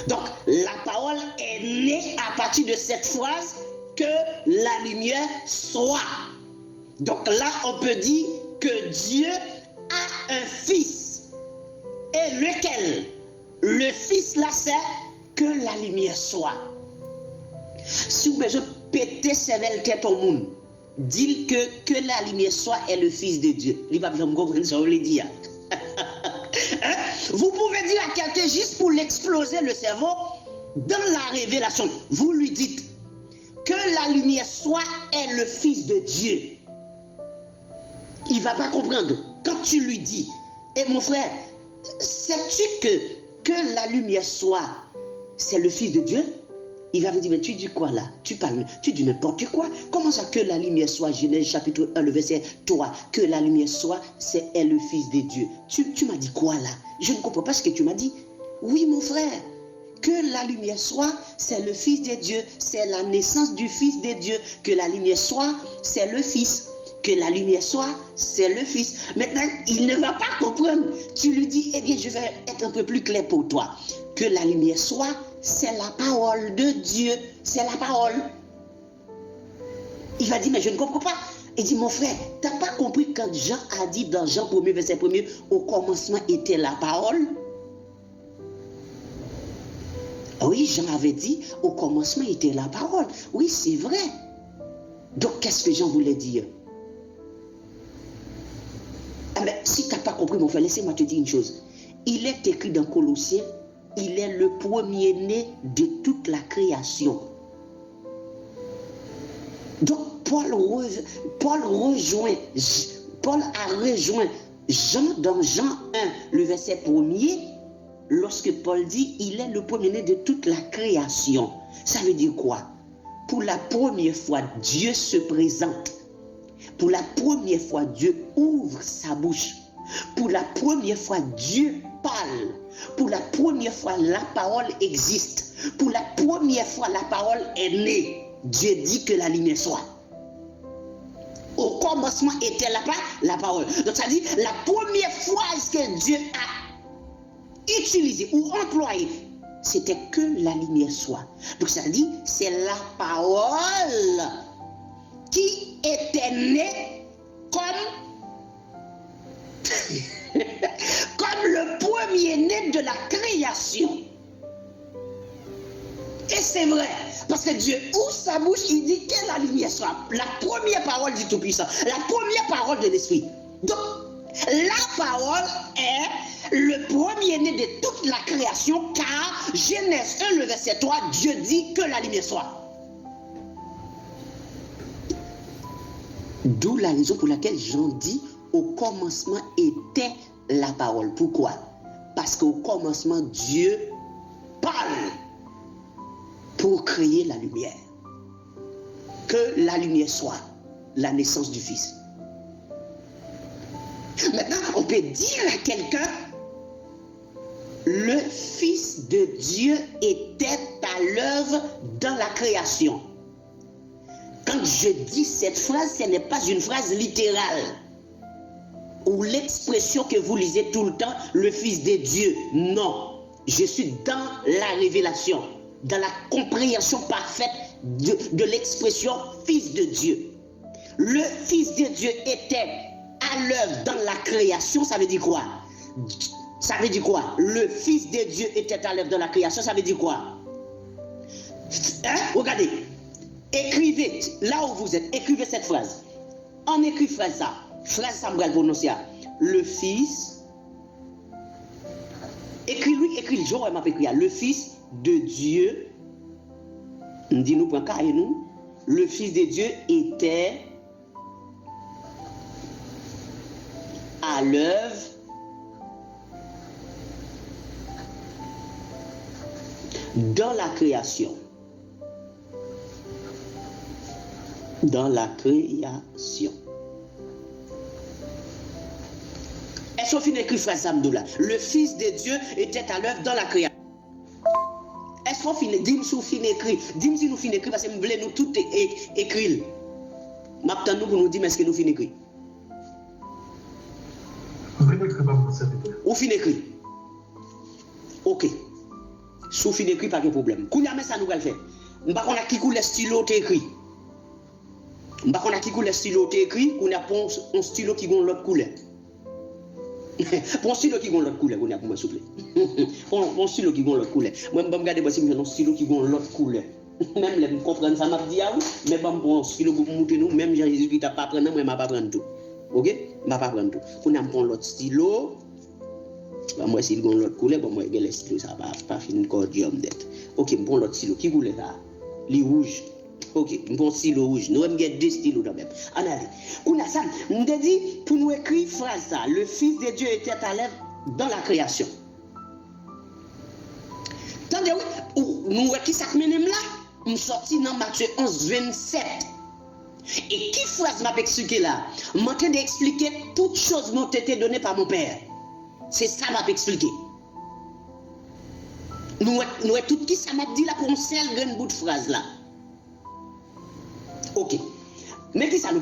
Donc, la parole est née à partir de cette phrase que la lumière soit. Donc là, on peut dire que Dieu a un fils. Et lequel? Le fils là, c'est que la lumière soit. Si vous besoin péter cette tête au monde, dire que la lumière soit est le fils de Dieu. Il va bien comprendre ça, on le dit. Hein? Vous pouvez dire à quelqu'un juste pour l'exploser le cerveau, dans la révélation, vous lui dites que la lumière soit est le fils de Dieu. Il ne va pas comprendre. Quand tu lui dis, et mon frère, sais-tu que la lumière soit, c'est le fils de Dieu? Il va vous dire, mais tu dis quoi là? Tu parles, tu dis n'importe quoi. Comment ça que la lumière soit, Genèse chapitre 1, le verset 3, que la lumière soit, est le fils de Dieu. Tu m'as dit quoi là? Je ne comprends pas ce que tu m'as dit. Oui mon frère, que la lumière soit, c'est le fils de Dieu, c'est la naissance du fils de Dieu. Que la lumière soit, c'est le fils. Que la lumière soit, c'est le fils. Maintenant, il ne va pas comprendre. Tu lui dis, eh bien, je vais être un peu plus clair pour toi. Que la lumière soit, c'est la parole de Dieu. C'est la parole. Il va dire, mais je ne comprends pas. Il dit, mon frère, tu n'as pas compris quand Jean a dit dans Jean 1er, verset 1er, au commencement était la parole? Oui, Jean avait dit, au commencement était la parole. Oui, c'est vrai. Donc, qu'est-ce que Jean voulait dire? Ah ben, si tu n'as pas compris, mon frère, laissez-moi te dire une chose. Il est écrit dans Colossiens, il est le premier-né de toute la création. Donc, Paul a rejoint Jean dans Jean 1, le verset 1er, lorsque Paul dit, il est le premier-né de toute la création. Ça veut dire quoi? Pour la première fois, Dieu se présente. Pour la première fois, Dieu ouvre sa bouche. Pour la première fois, Dieu parle. Pour la première fois, la parole existe. Pour la première fois, la parole est née. Dieu dit que la lumière soit. Au commencement était la parole. Donc ça dit, la première phrase que Dieu a utilisée ou employée, c'était que la lumière soit. Donc ça dit, c'est la parole qui était né comme le premier-né de la création. Et c'est vrai, parce que Dieu ouvre sa bouche, il dit que la lumière soit. La première parole du Tout-Puissant, la première parole de l'Esprit. Donc, la parole est le premier-né de toute la création, car Genèse 1, le verset 3, Dieu dit que la lumière soit. D'où la raison pour laquelle Jean dit au commencement était la parole. Pourquoi? Parce qu'au commencement, Dieu parle pour créer la lumière. Que la lumière soit la naissance du Fils. Maintenant, on peut dire à quelqu'un, le Fils de Dieu était à l'œuvre dans la création. Quand je dis cette phrase, ce n'est pas une phrase littérale ou l'expression que vous lisez tout le temps, le Fils de Dieu. Non, je suis dans la révélation, dans la compréhension parfaite de l'expression Fils de Dieu. Le Fils de Dieu était à l'œuvre dans la création, ça veut dire quoi? Ça veut dire quoi? Le Fils de Dieu était à l'œuvre dans la création, ça veut dire quoi? Hein? Regardez. Écrivez, là où vous êtes, écrivez cette phrase. On écrit phrase ça me va le prononcer. Le Fils, écris-lui, j'aurais m'a écrit, le Fils de Dieu, dis-nous, le Fils de Dieu était à l'œuvre dans la création. Dans la création. Est-ce qu'on finit écrit phrase Samdoula? Le Fils de Dieu était à l'œuvre dans la création. Est-ce qu'on finit? Dis-moi si nous finissons écrit. Dis-moi si nous finissons écrit parce que nous voulons nous tout écrire. Maintenant, nous pour nous dire est-ce que nous finissons écrit. Vous finissez écrit, pas pour ça. Ou finissons écrit. Ok. Sous fin écrit, pas de problème. Kounya, mais ça nous va le faire. M'pa qu'on a qui coule stylo écrit. M'pa qu'on a qui coule stylo écrit, qu'on a un stylo qui gon l'autre couleur. Pour un stylo qui gon l'autre couleur, qu'on a pour moi s'il vous plaît. Pour un stylo qui gon l'autre couleur. Moi me regarder moi si un stylo qui gon l'autre couleur. Même les comprendre ça m'a dit mais bon pour un stylo pour monter nous même Jésus qui t'a pas prendre moi m'a pas prendre tout. OK? M'a pas prendre tout. Qu'on a pour l'autre stylo. Moi s'il gon l'autre couleur, bon moi les stylo ça va pas finir cordium d'être. OK, bon l'autre stylo qui couleur ça? Les rouges. OK, bon stylo rouge. Nous avons deux stylos quand même. Allez. On a ça. On a dit pour nous écrire phrase ça, le fils de Dieu était à l'œuvre dans la création. Attendez, nous qui ça mène là? On sorti dans Matthieu 11 27. Et qui phrase m'a expliqué là? M'a d'expliquer toutes choses m'ont été données par mon père. C'est ça m'a expliqué. Nous tout qui ça m'a dit là pour un seul grand bout de phrase là. OK. Mais qui ça nous